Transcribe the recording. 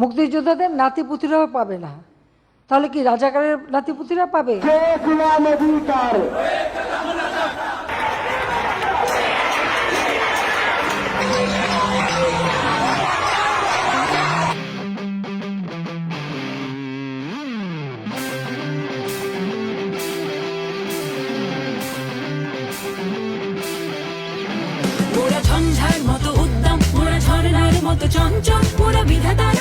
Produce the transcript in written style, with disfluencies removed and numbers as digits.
মুক্তিযোদ্ধাদের নাতিপুতিরাও পাবে না, তাহলে কি রাজাকারের নাতিপুতিরা পাবে? মোরা ঝঞ্ঝার মতো উদ্যম, মোরা ঝর্ণার মতো চঞ্চল, মোরা বিধাতার